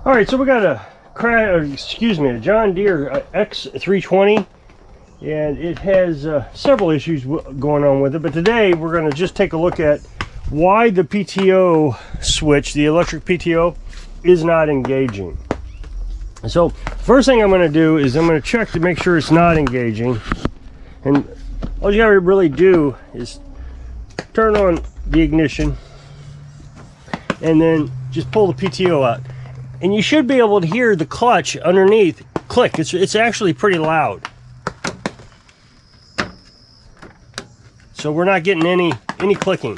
All right, so we got a John Deere X320, and it has several issues going on with it. But today we're going to just take a look at why the PTO switch, the electric PTO, is not engaging. So first thing I'm going to do is I'm going to check to make sure it's not engaging. And all you got to really do is turn on the ignition and then just pull the PTO out. And you should be able to hear the clutch underneath click. It's actually pretty loud. So we're not getting any clicking.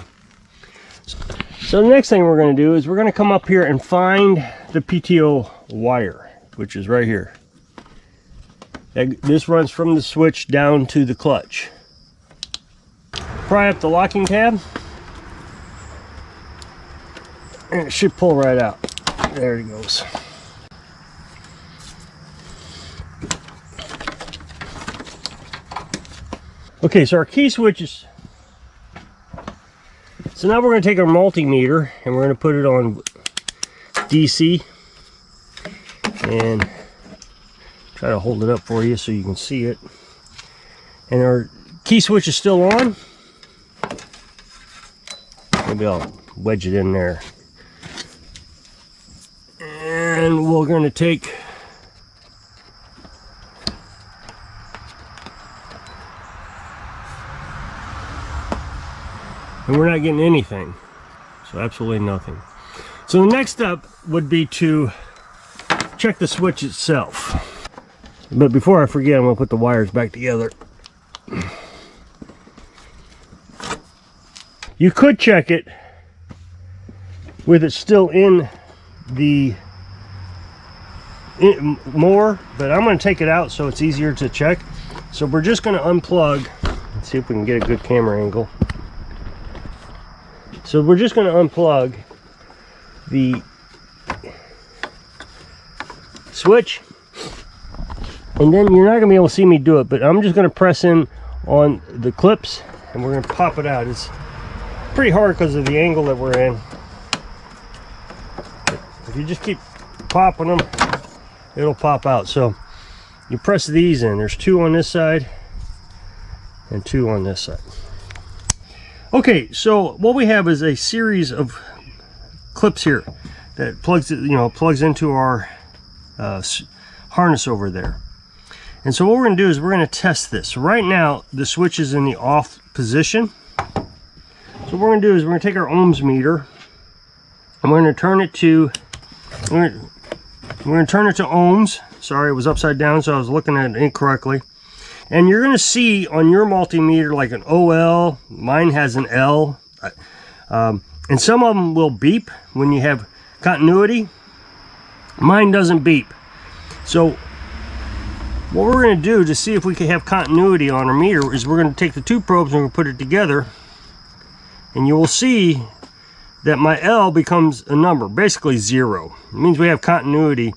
So the next thing we're going to do is we're going to come up here and find the PTO wire, which is right here. This runs from the switch down to the clutch. Pry up the locking tab, and it should pull right out. There it goes. Okay, so our key switch is... So now we're going to take our multimeter and we're going to put it on DC and try to hold it up for you so you can see it. And our key switch is still on. Maybe I'll wedge it in there. And we're going to take and we're not getting anything, so absolutely nothing. So the next step would be to check the switch itself. But before I forget, I'm going to put the wires back together. You could check it with it still in the mower, but I'm going to take it out so it's easier to check. So we're just going to unplug. Let's see if we can get a good camera angle. So we're just going to unplug the switch, and then you're not going to be able to see me do it, but I'm just going to press in on the clips and we're going to pop it out. It's pretty hard because of the angle that we're in. If you just keep popping them, it'll pop out. So you press these in. There's two on this side and two on this side. Okay, so what we have is a series of clips here that plugs into our harness over there. And so what we're going to do is we're going to test this. So right now the switch is in the off position. So what we're going to do is we're going to take our ohms meter and we're going to turn it to ohms. Sorry, it was upside down, so I was looking at it incorrectly. And you're going to see on your multimeter like an OL. Mine has an L. And some of them will beep when you have continuity. Mine doesn't beep. So what we're going to do to see if we can have continuity on our meter is we're going to take the two probes and we're going to put it together. And you will see that my L becomes a number, basically 0. It means we have continuity.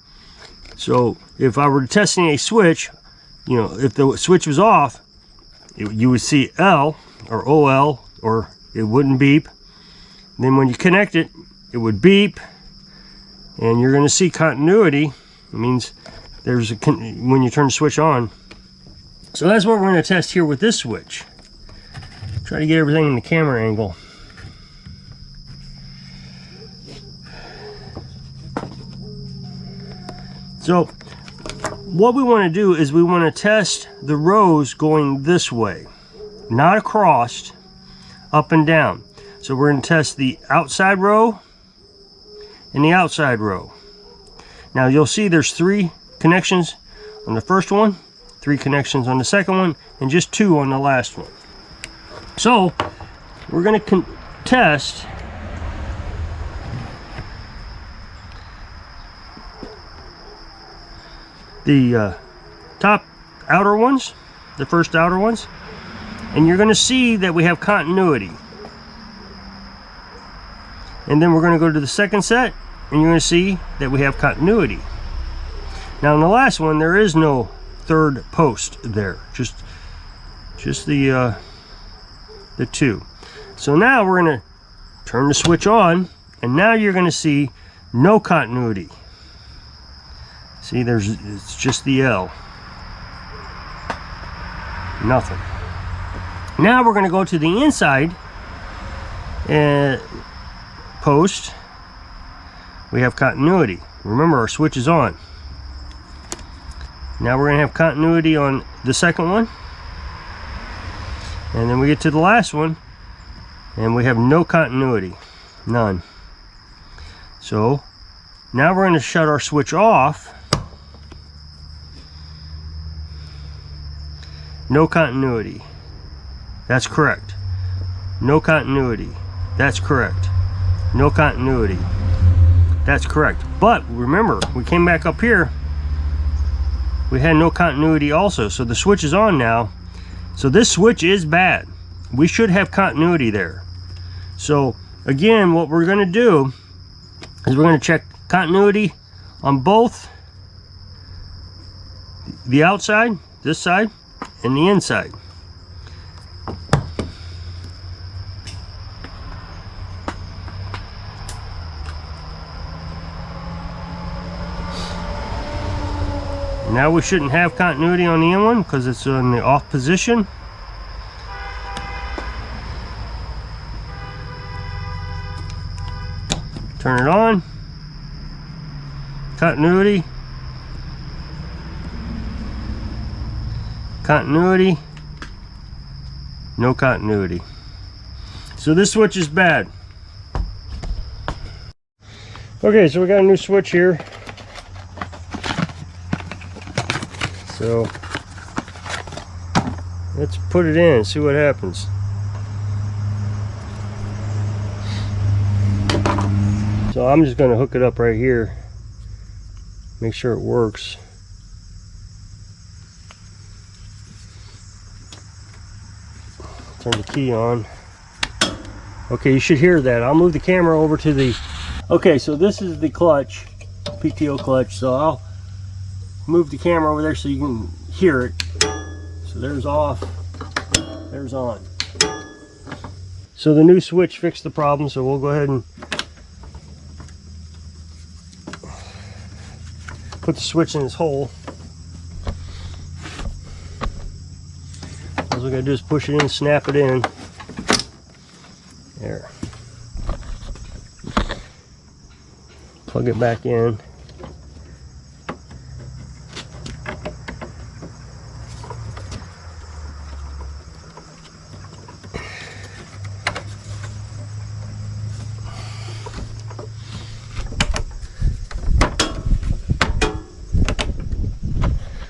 So if I were testing a switch, if the switch was off, you would see L or OL, or it wouldn't beep. And then when you connect it, it would beep, and you're going to see continuity. It means there's when you turn the switch on. So that's what we're going to test here with this switch. Try to get everything in the camera angle. So what we want to do is we want to test the rows going this way, not across, up and down. So we're going to test the outside row and the outside row. Now you'll see there's 3 connections on the first one, 3 connections on the second one, and just 2 on the last one. So we're going to test the top outer ones, the first outer ones, and you're going to see that we have continuity. And then we're going to go to the second set and you're going to see that we have continuity. Now in the last one there is no third post there, just the 2. So now we're going to turn the switch on, and now you're going to see no continuity. See, it's just the L. Nothing. Now we're going to go to the inside post. We have continuity. Remember, our switch is on. Now we're going to have continuity on the second one. And then we get to the last one, and we have no continuity. None. So now we're going to shut our switch off. No continuity. That's correct. No continuity. That's correct. No continuity. That's correct. But remember, we came back up here. We had no continuity also. So the switch is on now. So this switch is bad. We should have continuity there. So again, what we're going to do is we're going to check continuity on both the outside, this side, and the inside. Now we shouldn't have continuity on the in one because it's in the off position. Turn it on. Continuity. Continuity. No continuity. So this switch is bad. Okay, so we got a new switch here. So let's put it in and see what happens. So I'm just going to hook it up right here, make sure it works. Turn the key on. Okay, you should hear that. I'll move the camera over to the... Okay, so this is the clutch, PTO clutch. So I'll move the camera over there so you can hear it. So there's off, there's on. So the new switch fixed the problem, so we'll go ahead and put the switch in its hole. All we gotta do is push it in, snap it in. There. Plug it back in.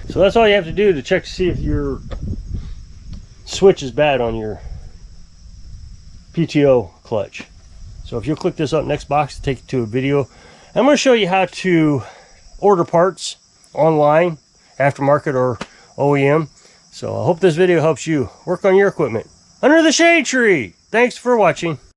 So that's all you have to do to check to see if your switch is bad on your PTO clutch. So if you'll click this up next box to take it to a video, I'm going to show you how to order parts online, aftermarket or OEM. So I hope this video helps you work on your equipment under the shade tree. Thanks for watching.